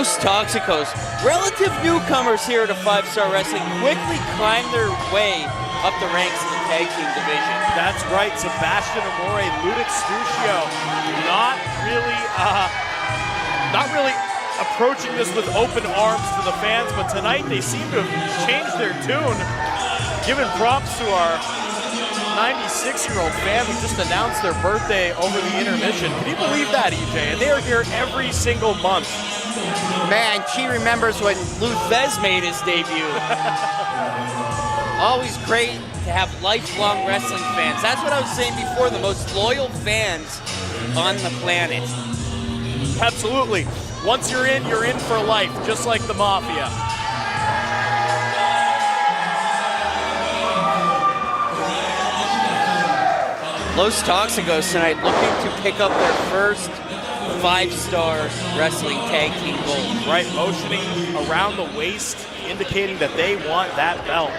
Los Toxicos, relative newcomers here to 5-Star Wrestling, quickly climb their way up the ranks in the tag team division. That's right, Sebastian Amore, Ludic Stuccio, not really approaching this with open arms to the fans, but tonight they seem to have changed their tune. Giving props to our 96-year-old fan who just announced their birthday over the intermission. Can you believe that, EJ? And they are here every single month. Man, she remembers when Luthez made his debut. Always great to have lifelong wrestling fans. That's what I was saying before, the most loyal fans on the planet. Absolutely. Once you're in for life, just like the Mafia. Los Toxicos tonight looking to pick up their first 5-Star Wrestling Tag Team gold. Right, motioning around the waist, indicating that they want that belt.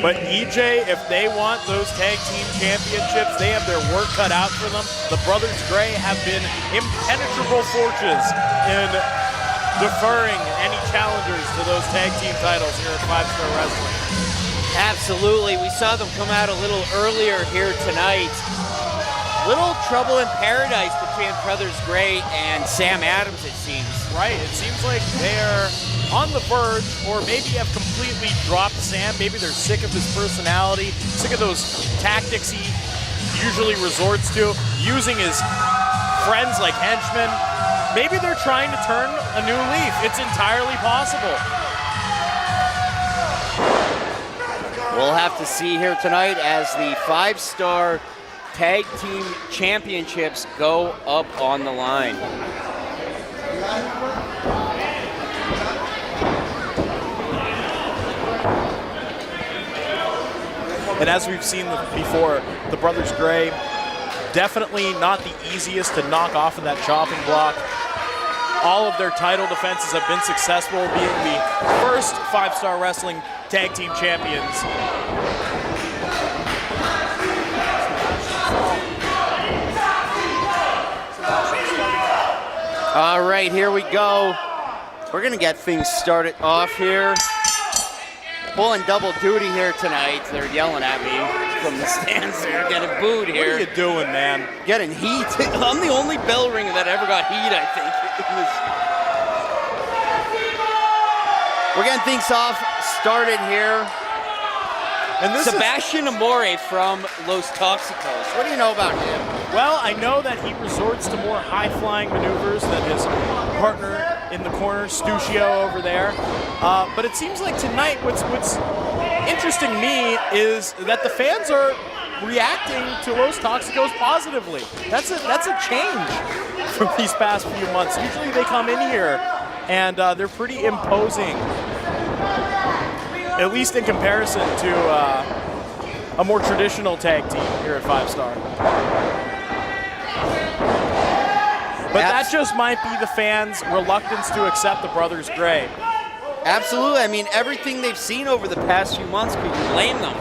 But EJ, if they want those tag team championships, they have their work cut out for them. The Brothers Gray have been impenetrable forces in deferring any challengers to those tag team titles here at 5-Star Wrestling. Absolutely. We saw them come out a little earlier here tonight. Little trouble in paradise between Brothers Gray and Sam Adams, it seems. Right. It seems like they're on the verge, or maybe have completely dropped Sam. Maybe they're sick of his personality, sick of those tactics he usually resorts to, using his friends like henchmen. Maybe they're trying to turn a new leaf. It's entirely possible. We'll have to see here tonight as the 5-Star Tag Team Championships go up on the line. And as we've seen before, the Brothers Gray, definitely not the easiest to knock off of that chopping block. All of their title defenses have been successful, being the first 5-Star Wrestling Tag Team Champions. All right, here we go. We're gonna get things started off here. Pulling double duty here tonight. They're yelling at me from the stands there, getting booed here. What are you doing, man? Getting heat. I'm the only bell ringer that ever got heat, I think. We're getting things off started here. And this Sebastian Amore from Los Toxicos. What do you know about him? Well, I know that he resorts to more high-flying maneuvers than his partner in the corner, Stuccio over there. But it seems like tonight what's interesting me is that the fans are reacting to Los Toxicos positively. That's a change from these past few months. Usually they come in here and they're pretty imposing, at least in comparison to a more traditional tag team here at 5-Star. But that just might be the fans' reluctance to accept the Brothers Gray. Absolutely. I mean, everything they've seen over the past few months, could you blame them?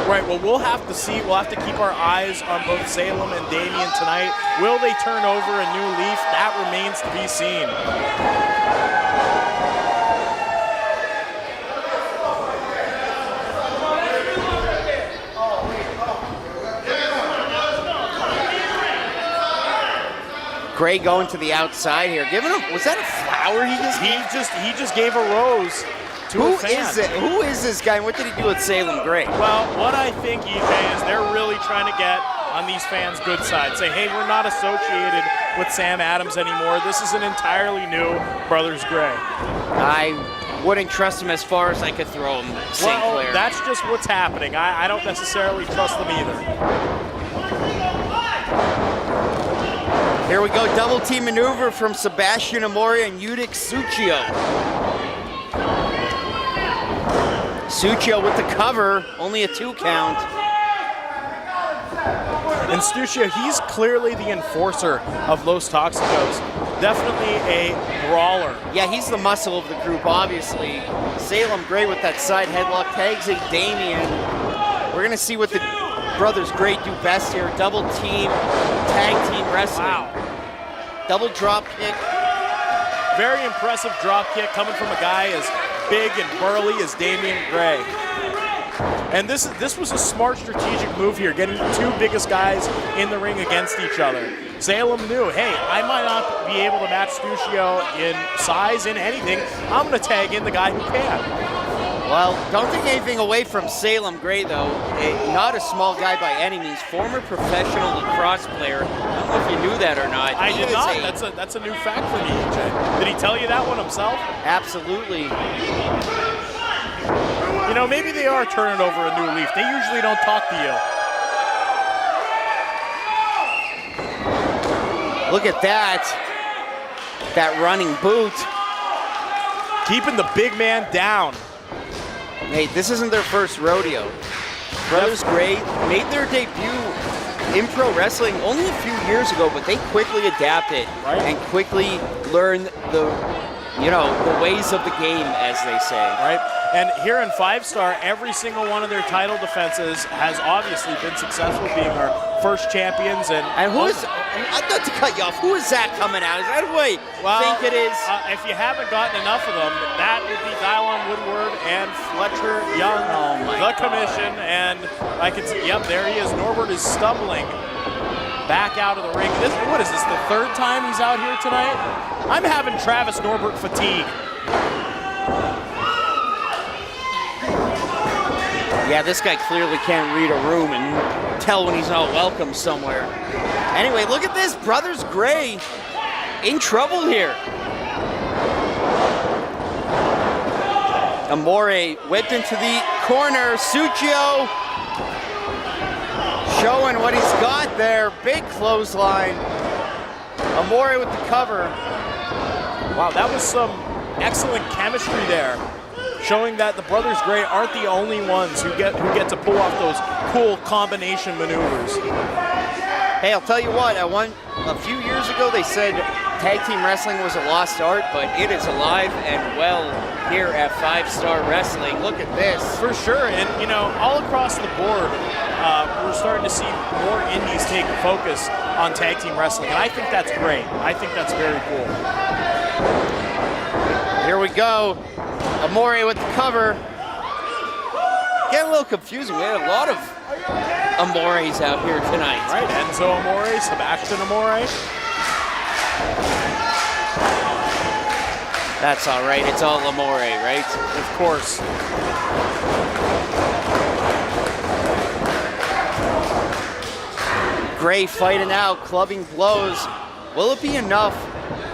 Right, well, we'll have to see. We'll have to keep our eyes on both Salem and Damian tonight. Will they turn over a new leaf? That remains to be seen. Gray going to the outside here. Giving him, was that a flower he just gave? He just gave a rose to a fan. Who is this guy, and what did he do with Salem Gray? Well, what I think, EJ, is they're really trying to get on these fans' good side. Say, hey, we're not associated with Sam Adams anymore. This is an entirely new Brothers Gray. I wouldn't trust him as far as I could throw him, St. Clair. Well, that's just what's happening. I don't necessarily trust them either. Here we go, double team maneuver from Sebastian Amore and Yudik Suchio. Suchio with the cover, only a 2 count. And Stuccio, he's clearly the enforcer of Los Toxicos. Definitely a brawler. Yeah, he's the muscle of the group, obviously. Salem Gray with that side headlock, tags a Damian. We're gonna see what the brothers Gray do best here. Double team, tag team wrestling. Wow. Double drop kick. Very impressive drop kick coming from a guy as big and burly as Damian Gray. And this was a smart strategic move here, getting the 2 biggest guys in the ring against each other. Salem knew, hey, I might not be able to match Stuccio in size, in anything. I'm going to tag in the guy who can. Well, don't take anything away from Salem Gray, though. Not a small guy by any means. Former professional lacrosse player. I don't know if you knew that or not. I did not. That's a new fact for me, AJ. Did he tell you that one himself? Absolutely. You know, maybe they are turning over a new leaf. They usually don't talk to you. Look at that. That running boot. Keeping the big man down. Hey, this isn't their first rodeo. Brothers Gray made their debut in pro wrestling only a few years ago, but they quickly adapted and quickly learned the ways of the game, as they say. Right. And here in 5-Star, every single one of their title defenses has obviously been successful, being our first champions. And who is, not to cut you off, who is that coming out? Is that who I think it is? If you haven't gotten enough of them, that would be Dylon Woodward and Fletcher Young, the commission. And I can see, yep, there he is. Norbert is stumbling back out of the ring. What is this, the 3rd time he's out here tonight? I'm having Travis Norbert fatigue. Yeah, this guy clearly can't read a room and tell when he's not welcome somewhere. Anyway, look at this. Brothers Gray in trouble here. Amore whipped into the corner. Suchio showing what he's got there. Big clothesline. Amore with the cover. Wow, that was some excellent chemistry there, showing that the Brothers Gray aren't the only ones who get to pull off those cool combination maneuvers. Hey, I'll tell you what, a few years ago they said tag team wrestling was a lost art, but it is alive and well here at 5-Star Wrestling. Look at this. For sure, and you know, all across the board, we're starting to see more indies take focus on tag team wrestling, and I think that's great. I think that's very cool. Here we go. Amore with the cover. Getting a little confusing. We had a lot of Amores out here tonight. Right, Enzo Amore, Sebastian Amore. That's all right. It's all Amore, right? Of course. Gray fighting out, clubbing blows. Will it be enough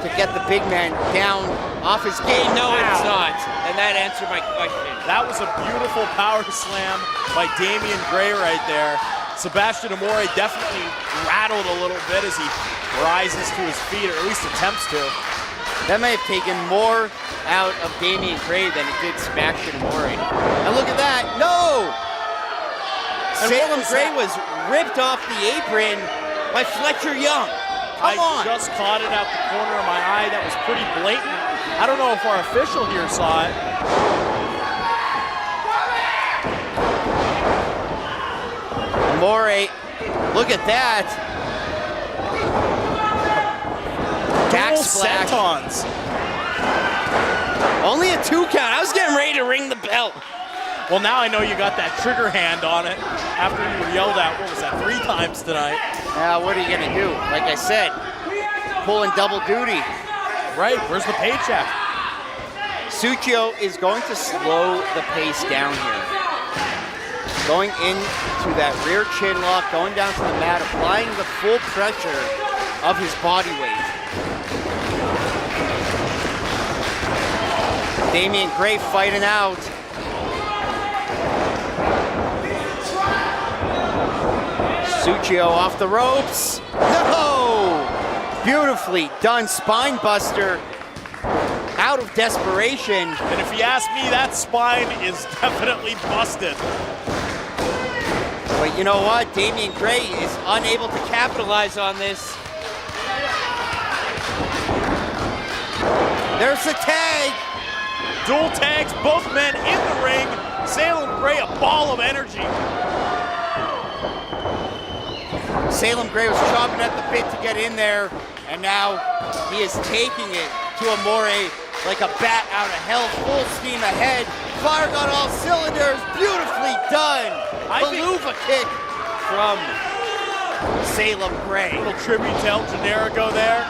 to get the big man down off his game? No, it's not. And that answered my question. That was a beautiful power slam by Damian Gray right there. Sebastian Amore definitely rattled a little bit as he rises to his feet, or at least attempts to. That may have taken more out of Damian Gray than it did Sebastian Amore. And look at that. No! Salem Gray was ripped off the apron by Fletcher Young. Come on. I just caught it out the corner of my eye. That was pretty blatant. I don't know if our official here saw it. Amore, look at that. Back splash. Sentons. Only a 2 count. I was getting ready to ring the bell. Well, now I know you got that trigger hand on it after you were yelled at, what was that, 3 times tonight? What are you going to do? Like I said, pulling double duty. Right, where's the paycheck? Suchio is going to slow the pace down here. Going into that rear chin lock, going down to the mat, applying the full pressure of his body weight. Damian Gray fighting out. Suchio off the ropes. No! Beautifully done spine buster out of desperation. And if you ask me, that spine is definitely busted. But you know what? Damian Gray is unable to capitalize on this. There's the tag. Dual tags, both men in the ring. Salem Gray, a ball of energy. Salem Gray was chomping at the bit to get in there, and now he is taking it to Amore like a bat out of hell, full steam ahead. Firing on all cylinders, beautifully done. Beluga kick from Salem Gray. Little tribute to El Generico there.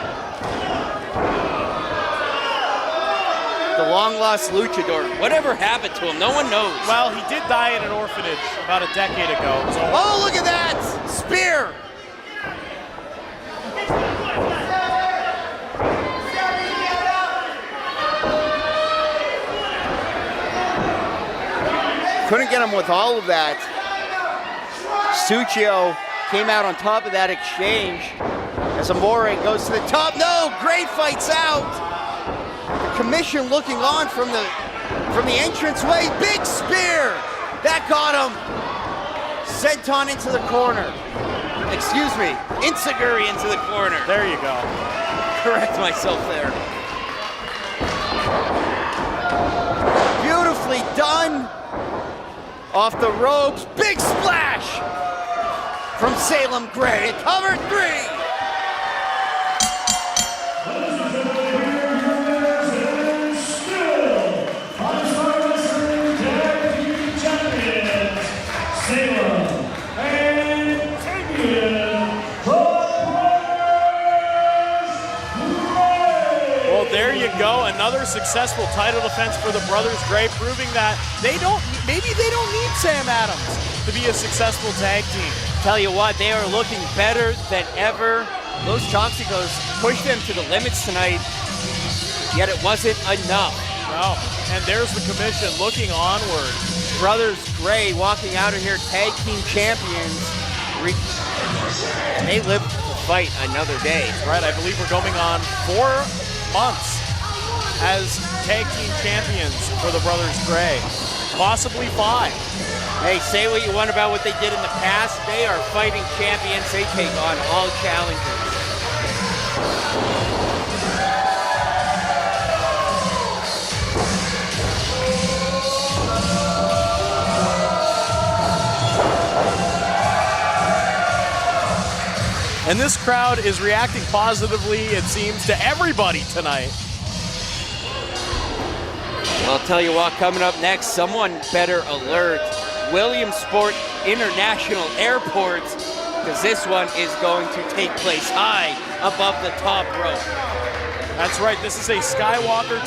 The long-lost luchador. Whatever happened to him? No one knows. Well, he did die in an orphanage about a decade ago. So. Oh, look at that! Spear! Couldn't get him with all of that. Succio came out on top of that exchange as Amore goes to the top. No, Gray fights out. The commission looking on from the entranceway. Big spear! That got him. Senton into the corner. Excuse me, Insiguri into the corner. There you go. Correct myself there. Beautifully done. Off the ropes, big splash from Salem Gray. Cover 3. There you go, another successful title defense for the Brothers Gray, proving that maybe they don't need Sam Adams to be a successful tag team. Tell you what, they are looking better than ever. Los Toxicos pushed them to the limits tonight, yet it wasn't enough. No, and there's the commission looking onward. Brothers Gray walking out of here tag team champions. They live to fight another day. Right, I believe we're going on 4 months as tag team champions for the Brothers Gray. Possibly 5. Hey, say what you want about what they did in the past. They are fighting champions. They take on all challengers. And this crowd is reacting positively, it seems, to everybody tonight. Well, I'll tell you what, coming up next, someone better alert Williamsport International Airport, because this one is going to take place high above the top rope. That's right, this is a Skywalker